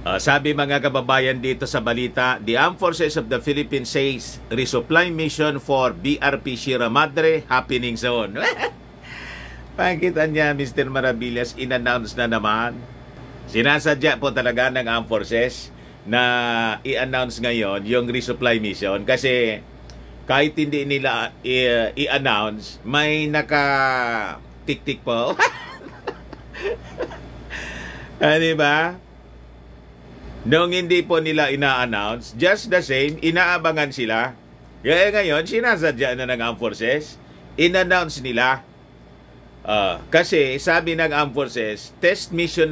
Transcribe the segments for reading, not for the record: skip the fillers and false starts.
Sabi mga kababayan dito sa balita, the Armed Forces of the Philippines says resupply mission for BRP Sierra Madre happening soon. Pakita niya, Mr. Maravillas, in-announce na naman. Sinasadya po talaga ng Armed Forces na i-announce ngayon yung resupply mission kasi kahit hindi nila i-announce, may naka-tik-tik po. Diba? Noong hindi po nila ina-announce, just the same, inaabangan sila. Kaya ngayon, sinasadya na ng Armed Forces, in-announce nila. Kasi sabi ng Armed Forces, test mission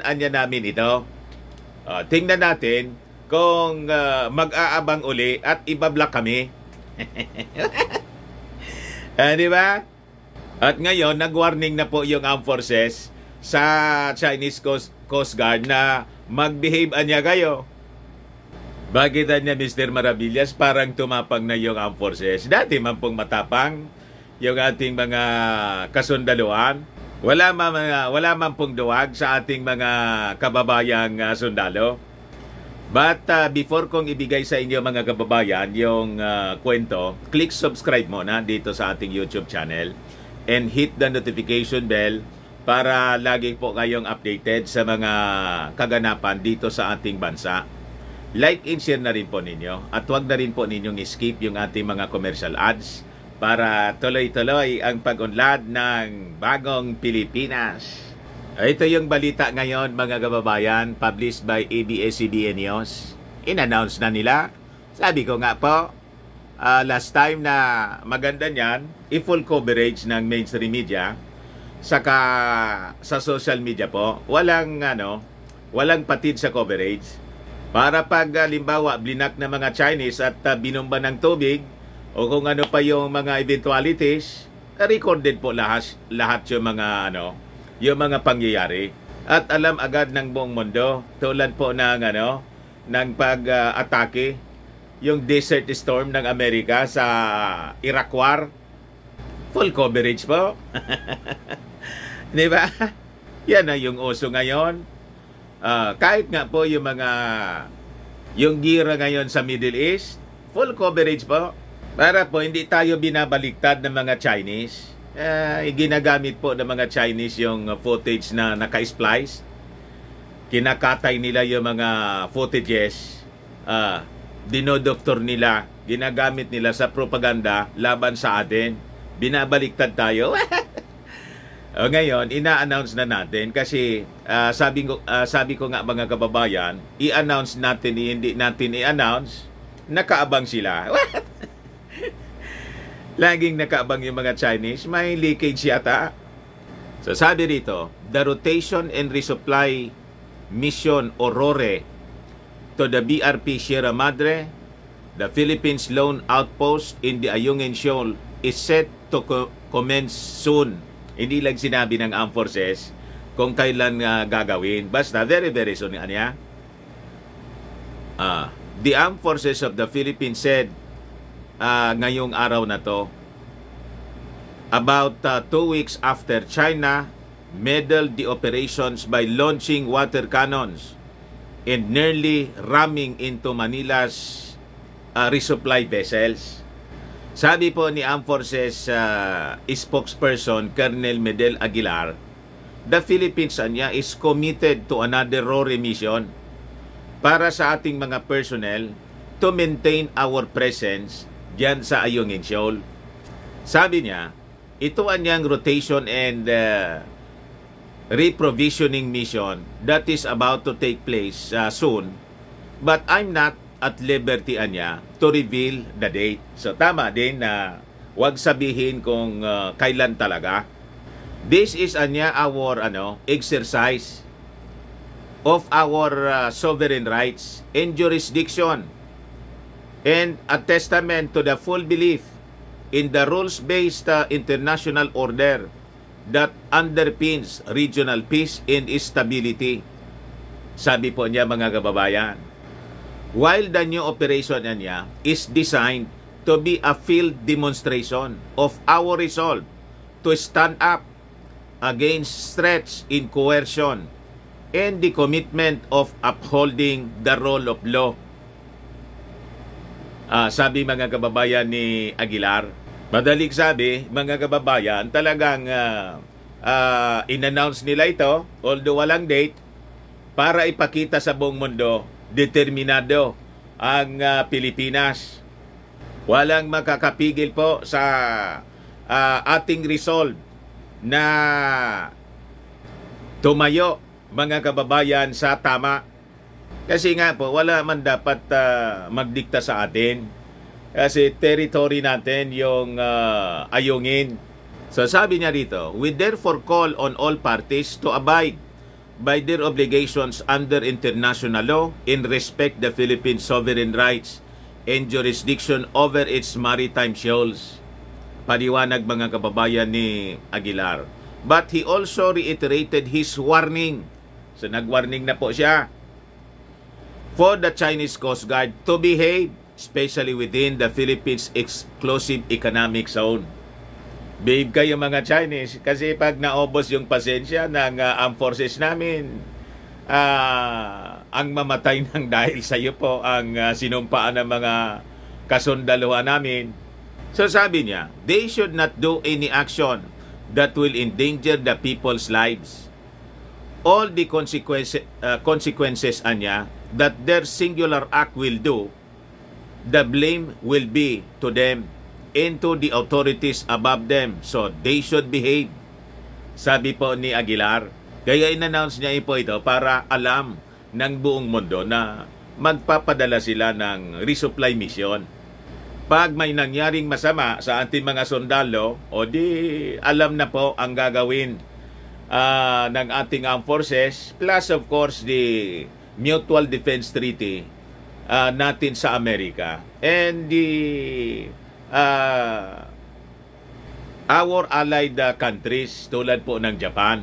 anya namin ito. Tingnan natin kung mag-aabang uli at ibablock kami. Di ba? At ngayon, nag-warning na po yung Armed Forces sa Chinese Coast Guard na mag-behave anya kayo. Bakit niya, Mr. Maravillas, parang tumapang na yung Armed Forces? Dati man pong matapang yung ating mga kasundaluhan. Wala man pong duwag sa ating mga kababayang sundalo. But before kong ibigay sa inyo mga kababayan yung kwento, click subscribe muna dito sa ating YouTube channel and hit the notification bell para lagi po kayong updated sa mga kaganapan dito sa ating bansa. Like and share na rin po ninyo at huwag na rin po ninyong skip yung ating mga commercial ads para tuloy-tuloy ang pag-unlad ng bagong Pilipinas. Ito yung balita ngayon mga kababayan, published by ABS-CBN News. In-announce na nila. Sabi ko nga po, last time na maganda niyan, i-full coverage ng mainstream media, saka sa social media po, walang patid sa coverage. Para pag limbawa, blinak na mga Chinese at binomba ng tubig, o kung ano pa yung mga eventualities, recorded po lahat yung mga yung mga pangyayari. At alam agad ng buong mundo, tulad po ng pag-atake, yung Desert Storm ng Amerika sa Iraq War, full coverage po. Di ba? Yan na yung uso ngayon. Kahit nga po yung gira ngayon sa Middle East, full coverage po. Para po hindi tayo binabaliktad ng mga Chinese. Ginagamit po ng mga Chinese yung footage na naka-splice. Kinakatay nila yung mga footages. Dinodoktor nila. Ginagamit nila sa propaganda laban sa atin. Binabaliktad tayo. Ngayon, ina-announce na natin kasi sabi ko nga mga kababayan, i-announce natin, hindi natin i-announce, nakaabang sila. Laging nakaabang yung mga Chinese, may leakage yata. So sabi rito, the rotation and resupply mission Aurora to the BRP Sierra Madre, the Philippines Lone Outpost in the Ayungin Shoal is set to commence soon. Hindi lang sinabi ng Armed Forces kung kailan gagawin. Basta very very soon niya. The Armed Forces of the Philippines said ngayong araw na to, about 2 weeks after China meddled the operations by launching water cannons and nearly ramming into Manila's resupply vessels. Sabi po ni Armed Forces spokesperson Colonel Medel Aguilar, the Philippines is committed to another RORE mission para sa ating mga personnel to maintain our presence diyan sa Ayungin Shoal. Sabi niya, ito anyang rotation and reprovisioning mission that is about to take place soon, but I'm not at liberty anya to reveal the date. So tama din na wag sabihin kung kailan talaga. This is anya our exercise of our sovereign rights and jurisdiction, and a testament to the full belief in the rules-based international order that underpins regional peace and stability. Sabi po niya mga kababayan, while the new operation niya is designed to be a field demonstration of our resolve to stand up against threats in coercion and the commitment of upholding the rule of law. Sabi mga kababayan ni Aguilar. Madaling sabi, mga kababayan, talagang in-announce nila ito, although walang date, para ipakita sa buong mundo, determinado ang Pilipinas. Walang makakapigil po sa ating resolve na tumayo, mga kababayan, sa tama. Kasi nga po, wala man dapat magdikta sa atin. Kasi territory natin yung ayungin. So sabi niya rito, we therefore call on all parties to abide by their obligations under international law in respect the Philippines' sovereign rights and jurisdiction over its maritime shoals. Paliwanag mga kababayan ni Aguilar. But he also reiterated his warning. So nag-warning na po siya for the Chinese Coast Guard to behave, especially within the Philippines' exclusive economic zone. Behave kayo mga Chinese, kasi pag naubos yung pasensya ng armed forces namin, ang mamatay ng dahil sa iyo po ang sinumpaan ng mga kasundaluhan namin. So sabi niya, they should not do any action that will endanger the people's lives. All the consequences anya that their singular act will do, the blame will be to them and to the authorities above them. So they should behave. Sabi po ni Aguilar. Kaya in-announce niya po ito para alam ng buong mundo na magpapadala sila ng resupply mission. Pag may nangyaring masama sa ating mga sundalo, o di alam na po ang gagawin ng ating armed forces, plus of course the Mutual Defense Treaty natin sa Amerika. And the our allied countries tulad po ng Japan,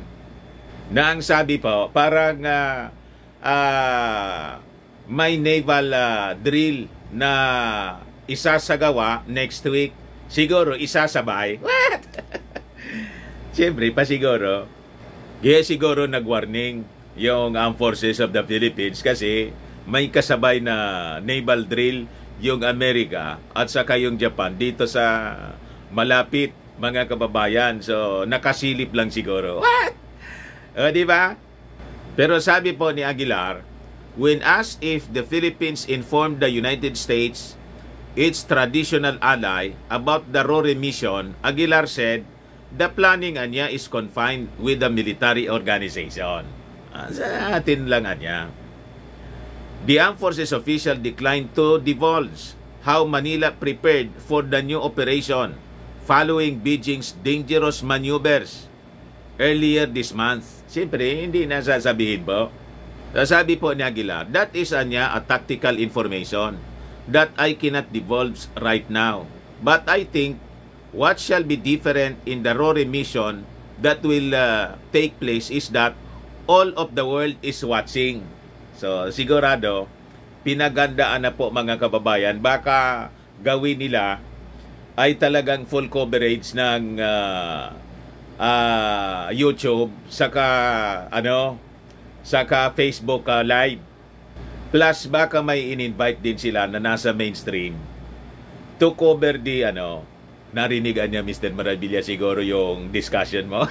na ang sabi po parang may naval drill na isasagawa next week. Siguro isasabay. What? Siyempre pa siguro. Kaya siguro nag-warning yung Armed Forces of the Philippines kasi may kasabay na naval drill yung Amerika at saka yung Japan dito sa malapit, mga kababayan. So nakasilip lang siguro. What? Di ba? Pero sabi po ni Aguilar, when asked if the Philippines informed the United States, its traditional ally, about the RORE mission, Aguilar said, the planning anya is confined with the military organization. Sa atin lang anya. The Armed Forces official declined to divulge how Manila prepared for the new operation following Beijing's dangerous maneuvers earlier this month. Siyempre, hindi na sasabihin po. Sabi po ni Aguilar, that is anya a tactical information that I cannot divulge right now. But I think what shall be different in the RORE mission that will take place is that all of the world is watching. So, sigurado, pinagandaan na po mga kababayan. Baka gawin nila ay talagang full coverage ng YouTube, saka saka Facebook live. Plus, baka may in-invite din sila na nasa mainstream to cover the narinigan niya, Mr. Maravilla, siguro yung discussion mo.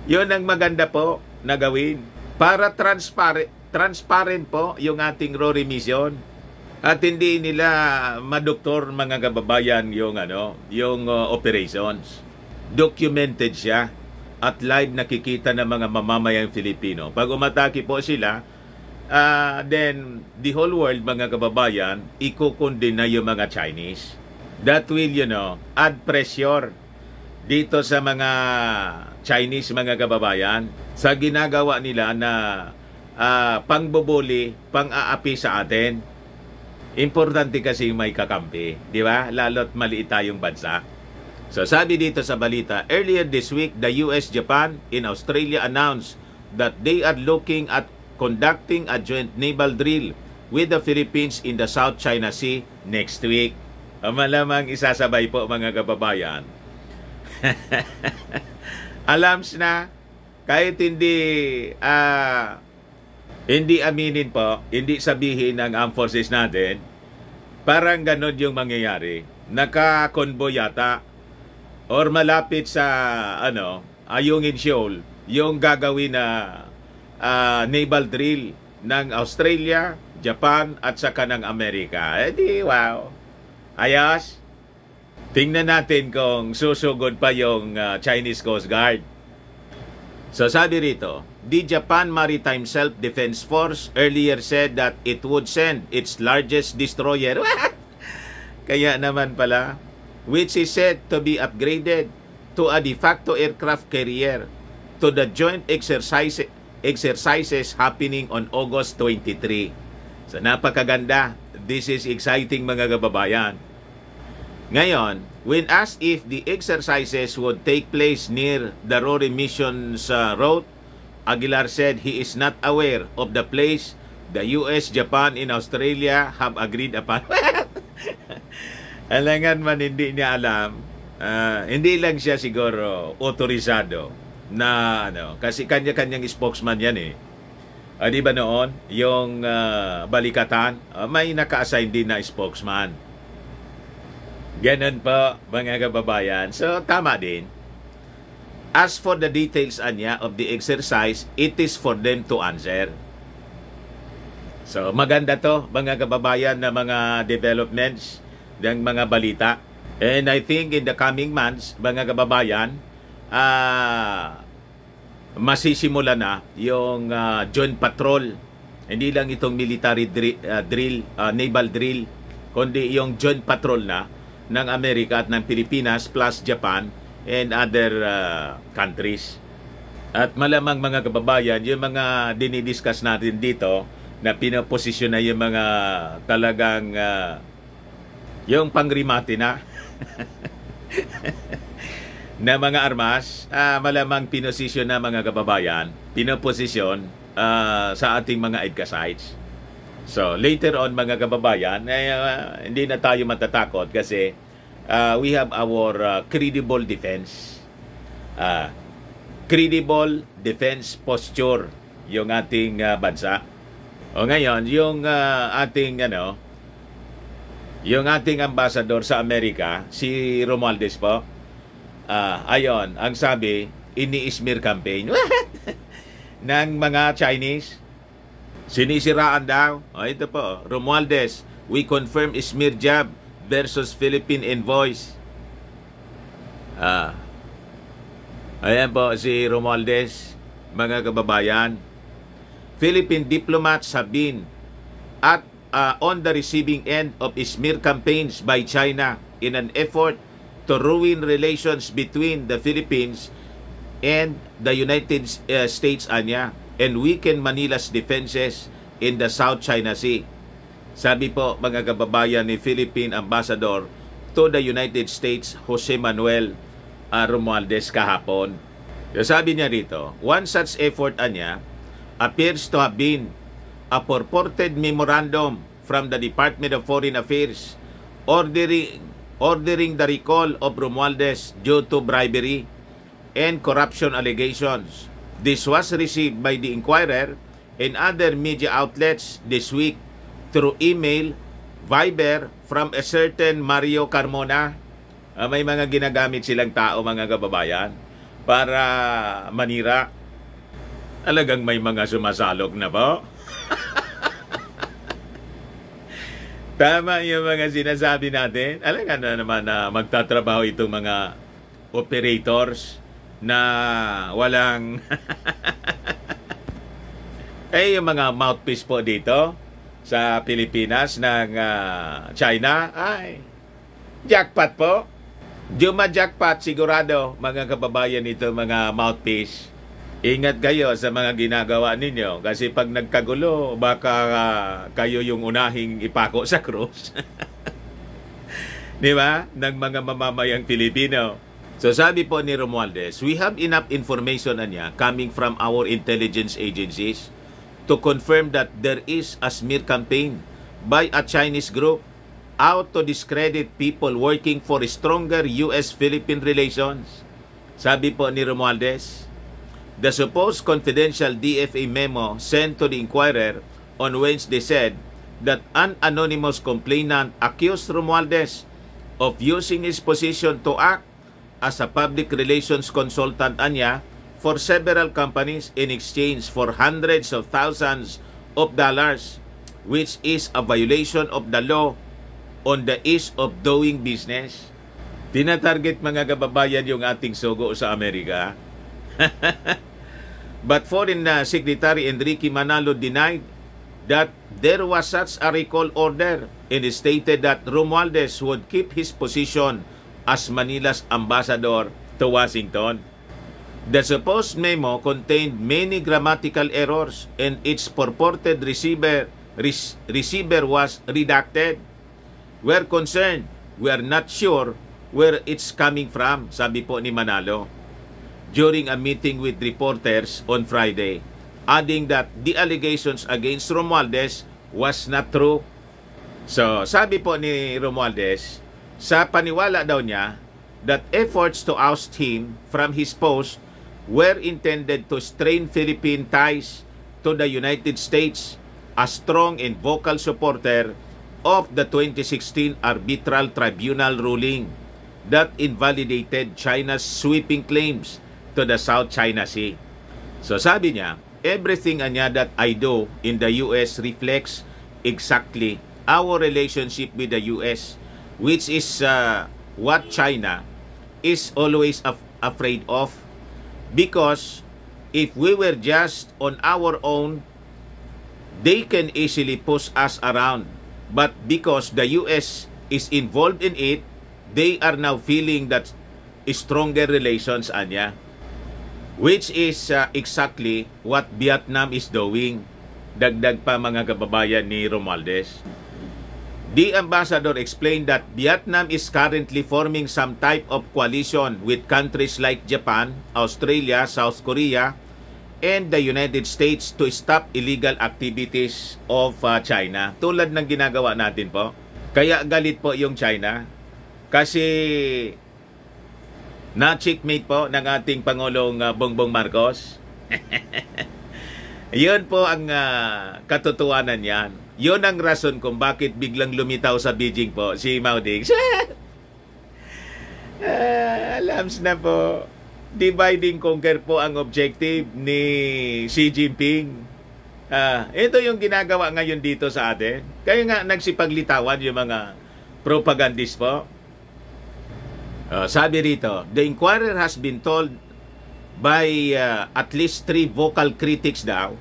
Yun ang maganda po na gawin. Para transparent po yung ating RORE mission. At hindi nila madoktor mga kababayan yung operations. Documented siya at live nakikita ng mga mamamayang Filipino. Pag umatake po sila, then the whole world mga kababayan, ikukundin na yung mga Chinese. That will, add pressure dito sa mga Chinese mga kababayan sa ginagawa nila na pangbubuli, pang-aapi sa atin. Importante kasi may kakampi, di ba? Lalo't maliit tayong bansa. So sabi dito sa balita, earlier this week, the US, Japan, and Australia announced that they are looking at conducting a joint naval drill with the Philippines in the South China Sea next week. Malamang isasabay po mga kababayan. Alams na Kahit hindi aminin po, hindi sabihin ng armed forces natin, parang ganun yung mangyayari. Naka-convoy yata or malapit sa Ayungin Shoal yung gagawin na naval drill ng Australia, Japan at saka ng Amerika. Di wow. Ayos. Tingnan natin kung susugod pa yung Chinese Coast Guard. So sabi rito, the Japan Maritime Self-Defense Force earlier said that it would send its largest destroyer. Kaya naman pala, which is said to be upgraded to a de facto aircraft carrier to the joint exercises happening on August 23. So napakaganda. This is exciting mga kababayan. Ngayon, when asked if the exercises would take place near the Rory Mission's route, Aguilar said he is not aware of the place the US, Japan, and Australia have agreed upon. Alangan man hindi niya alam, hindi lang siya siguro otorisado na kasi kanya-kanyang spokesman yan eh. Di ba noon, yung balikatan, may naka-assign din na spokesman. Ganun po, mga kababayan. So, tama din. As for the details of the exercise, it is for them to answer. So, maganda to, mga kababayan, na mga developments ng mga balita. And I think in the coming months, mga kababayan, masisimula na yung joint patrol. Hindi lang itong military drill, naval drill, kundi yung joint patrol na ng Amerika at ng Pilipinas plus Japan and other countries. At malamang mga kababayan, yung mga dinidiscuss natin dito na pinaposisyon na yung mga talagang yung pangrimate na na mga armas, malamang pinosisyon na mga kababayan, pinaposisyon sa ating mga EDCA sites. So, later on mga kababayan, hindi na tayo matatakot kasi we have our credible defense. Credible defense posture yung ating bansa. O ngayon, yung ating ambassador sa Amerika, si Romualdez po, ayon, ang sabi, ini-smear campaign ng mga Chinese. Sinisiraan daw. Ito po, Romualdez, we confirm smear job versus Philippine envoys. Ayan po si Romualdez, mga kababayan. Philippine diplomats have been on the receiving end of smear campaigns by China in an effort to ruin relations between the Philippines and the United States and weaken Manila's defenses in the South China Sea. Sabi po mga kababayan ni Philippine Ambassador to the United States, Jose Manuel Romualdez kahapon. Sabi niya rito, one such effort appears to have been a purported memorandum from the Department of Foreign Affairs ordering the recall of Romualdez due to bribery and corruption allegations. This was received by the Inquirer and other media outlets this week through email, Viber from a certain Mario Carmona. May mga ginagamit silang tao mga kababayan para manira. Talagang may mga sumasalok na po. Tama yung mga sinasabi natin. Alam nga na naman na magtatrabaho itong mga operators na walang yung mga mouthpiece po dito sa Pilipinas ng China, ay jackpot po. Juma jackpot sigurado mga kababayan ito, mga mouthpiece. Ingat kayo sa mga ginagawa ninyo kasi pag nagkagulo baka kayo yung unahing ipako sa krus. Di ba? Ng mga mamamayang Pilipino. So sabi po ni Romualdez, we have enough information coming from our intelligence agencies to confirm that there is a smear campaign by a Chinese group out to discredit people working for stronger US-Philippine relations. Sabi po ni Romualdez, The supposed confidential DFA memo sent to the Inquirer on Wednesday said that an anonymous complainant accused Romualdez of using his position to act as a public relations consultant anya for several companies in exchange for hundreds of thousands of dollars, which is a violation of the law on the ease of doing business. Tinatarget mga kababayan yung ating sugo sa Amerika. But Foreign Secretary Enrique Manalo denied that there was such a recall order and stated that Romualdez would keep his position as Manila's ambassador to Washington. The supposed memo contained many grammatical errors and its purported receiver was redacted. We're concerned. We're not sure where it's coming from, sabi po ni Manalo during a meeting with reporters on Friday, adding that the allegations against Romualdez was not true. So, sabi po ni Romualdez, sa paniwala daw niya, that efforts to oust him from his post were intended to strain Philippine ties to the United States, a strong and vocal supporter of the 2016 Arbitral Tribunal ruling that invalidated China's sweeping claims to the South China Sea. So sabi niya, everything anya that I do in the US reflects exactly our relationship with the US, which is what China is always afraid of. Because if we were just on our own, they can easily push us around. But because the US is involved in it, they are now feeling that stronger relations anya, which is exactly what Vietnam is doing. Dagdag pa mga kababayan ni Romualdez. The ambassador explained that Vietnam is currently forming some type of coalition with countries like Japan, Australia, South Korea, and the United States to stop illegal activities of China. Tulad ng ginagawa natin po. Kaya galit po yung China kasi na-checkmate po ng ating Pangulong Bongbong Marcos. Yun po ang katotohanan yan. Yun ang rason kung bakit biglang lumitaw sa Beijing po si Mao Ding. Alams na po. Divide and conquer po ang objective ni Xi Jinping. Ito yung ginagawa ngayon dito sa atin. Kaya nga nagsipaglitawan yung mga propagandist po. Sabi rito, the Inquirer has been told by at least 3 vocal critics daw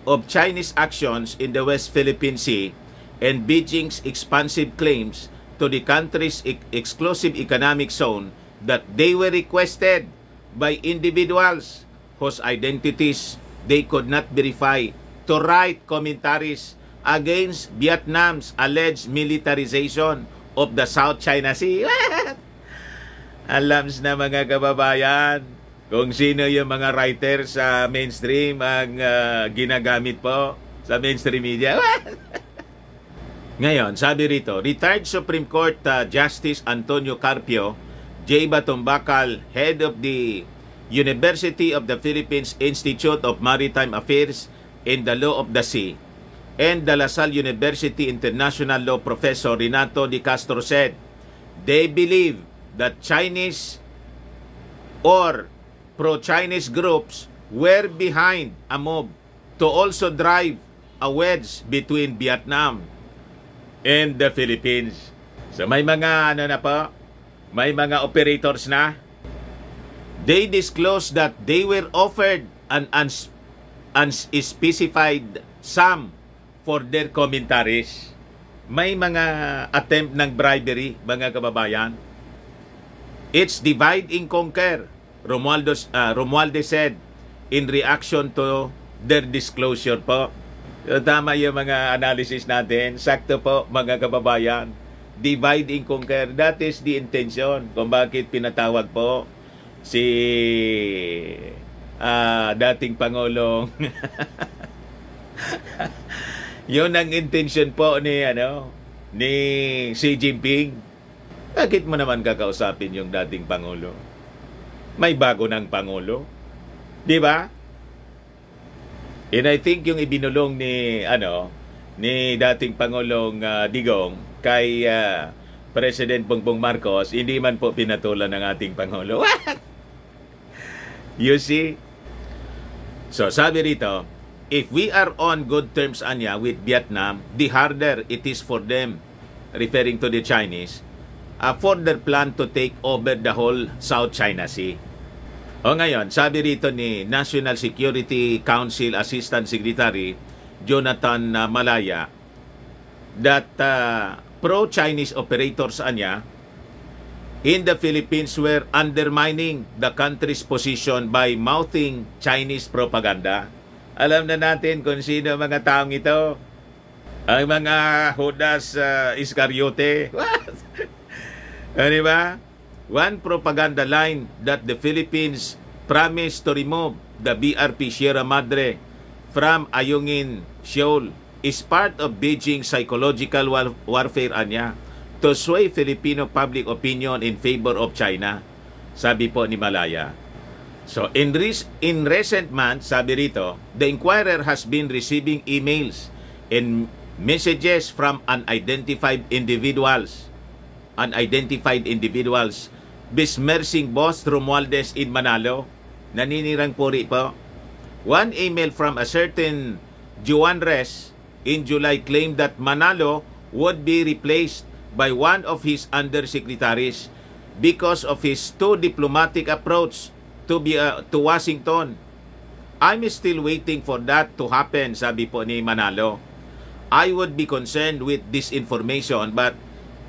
of Chinese actions in the West Philippine Sea and Beijing's expansive claims to the country's exclusive economic zone that they were requested by individuals whose identities they could not verify to write commentaries against Vietnam's alleged militarization of the South China Sea. Alams na mga kababayan kung sino yung mga writer sa mainstream ang ginagamit po sa mainstream media. Ngayon, sabi rito, retired Supreme Court Justice Antonio Carpio, J. Batumbacal, head of the University of the Philippines Institute of Maritime Affairs and the Law of the Sea, and the La Salle University International Law Professor Renato Di Castro said, they believe that Chinese or pro-Chinese groups were behind a move to also drive a wedge between Vietnam and the Philippines. So may mga may mga operators na. They disclosed that they were offered an unspecified sum for their commentaries. May mga attempt ng bribery, mga kababayan. It's divide and conquer, Romualdez said in reaction to their disclosure po. So, tama yung mga analysis natin. Sakto po mga kababayan. Divide and conquer. That is the intention kung bakit pinatawag po si dating Pangulong. Yun ang intention po ni Xi Jinping. Bakit mo naman kakausapin yung dating Pangulo? May bago ng Pangulo. Di ba? And I think yung ibinulong ni dating Pangulong Digong kay President Bongbong Marcos, hindi man po pinatulan ng ating Pangulo. You see? So sabi rito, if we are on good terms anya with Vietnam, the harder it is for them, referring to the Chinese, for their plan to take over the whole South China Sea. O ngayon, sabi rito ni National Security Council Assistant Secretary Jonathan Malaya that pro-Chinese operators anya in the Philippines were undermining the country's position by mouthing Chinese propaganda. Alam na natin kung sino mga taong ito. Ang mga Judas Iscariote. Ano ba? One propaganda line that the Philippines promised to remove the BRP Sierra Madre from Ayungin Shoal is part of Beijing psychological warfare anya to sway Filipino public opinion in favor of China, sabi po ni Malaya. So in recent months, sabi rito, the Inquirer has been receiving emails and messages from unidentified individuals besmirching Boss Romualdez in Manalo. Naninirang puri po. One email from a certain Juan Res in July claimed that Manalo would be replaced by one of his undersecretaries because of his too diplomatic approach to Washington. I'm still waiting for that to happen, sabi po ni Manalo. I would be concerned with this information, but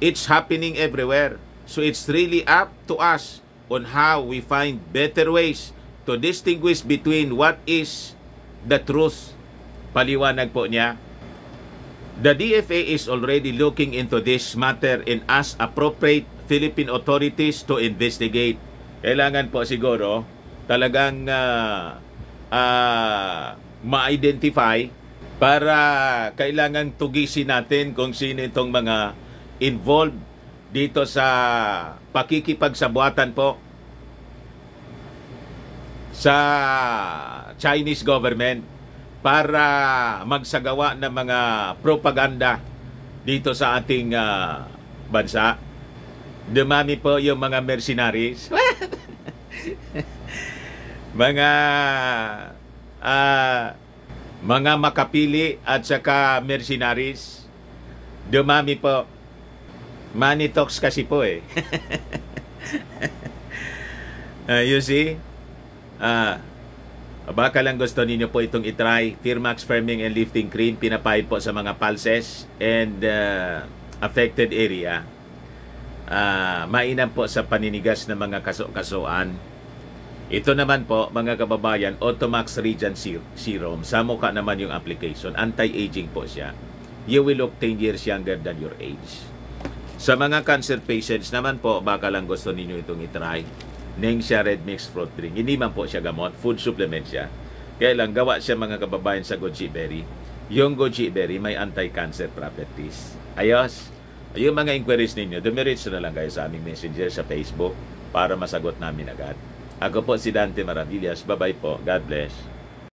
it's happening everywhere. So it's really up to us on how we find better ways to distinguish between what is the truth. Paliwanag po niya. The DFA is already looking into this matter and ask appropriate Philippine authorities to investigate. Kailangan po siguro talagang ma-identify para kailangan tugisin natin kung sino itong mga involved dito sa pakikipagsabuatan po sa Chinese government para magsagawa ng mga propaganda dito sa ating bansa. Dumami po yung mga mercenaries. mga makapili at saka mercenaries. Dumami po. Money talks kasi po eh. You see? Baka lang gusto ninyo po itong itry. Firmax Firming and Lifting Cream, pinapahid po sa mga pulses and affected area. Mainam po sa paninigas ng mga kaso-kasuan. Ito naman po, mga kababayan, Automax Regen Serum. Sa mukha naman yung application. Anti-aging po siya. You will look 10 years younger than your age. Sa mga cancer patients naman po, baka lang gusto ninyo itong itry. Nengxia Red Mixed Fruit Drink. Hindi man po siya gamot. Food supplement siya. Kaya lang, gawa siya mga kababayan sa goji berry. Yung goji berry may anti-cancer properties. Ayos. Yung mga inquiries ninyo, dumiretso na lang kayo sa aming messenger sa Facebook para masagot namin agad. Ako po si Dante Maravillas. Bye-bye po. God bless.